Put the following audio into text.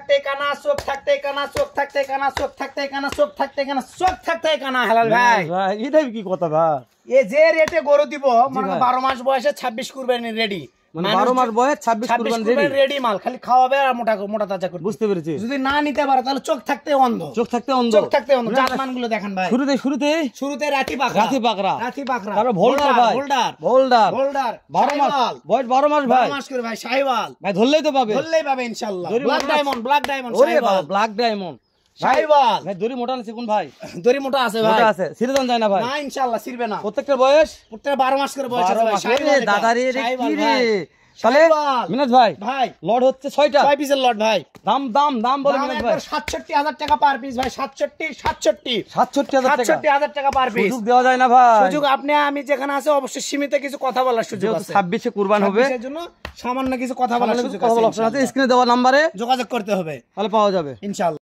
থাকতে কানা, চোখ থাকতে কানা, চোখ থাকতে কানা, চোখ থাকতে কানা, চোখ থাকতে কানা, চোখ থাকতে কানা। হেলাল ভাই এটাই কি কথা ভাই? এ যে রেটে গরু দিব মানে 12 মাস বয়সে 26 কুরবানি রেডি, মানে 12 মাস বয়স 26 কুরবানি রেডি মাল, খালি খাওয়াবে আর মোটা তাজা করবে। বুঝতে পেরেছি। যদি না নিতে পারে তাহলে চোখ থাকতে অন্ধ, চোখ থাকতে অন্ধ, চোখ থাকতে অন্ধ। জাতমানগুলো দেখেন ভাই, শুরুতে রাতি পাকড়া, তারপর ভোল্ডার ভাই, ভোল্ডার 12 মাস বয়স, 12 মাস ভাই, 12 মাস করে ভাই। শাহিওয়াল ভাই ধরলেই তো পাবে, ইনশাআল্লাহ। Black diamond Sahiwal, black diamond Sahiwal. ভাই দড়ি মোটা আছে কোন ভাই? দড়ি মোটা আছে ভাই, মোটা আছে, সিরদান যায় না ভাই? না ইনশাআল্লাহ সিরবে না। প্রত্যেকটা বয়স 12 মাস করে বয়স আছে ভাই। শাহিওয়াল দাদা রে কি রে তাহলে মিনাজ ভাই লট হচ্ছে 6টা, 6 পিসের লট ভাই। দাম বলে মিনাজ ভাই 67,000 টাকা পার পিস ভাই। 67,000 টাকা পার পিস। সুযোগ দেওয়া যায় না ভাই? সুযোগ আপনি আমি যেখানে আছে অবশ্যই সীমিত কিছু কথা বলার সুযোগ আছে। 26 এ কুরবান হবে, এর জন্য সামান্য কিছু কথা বলার সুযোগ আছে। স্ক্রিনে দেওয়া নম্বরে যোগাযোগ করতে হবে, তাহলে পাওয়া যাবে ইনশাআল্লাহ।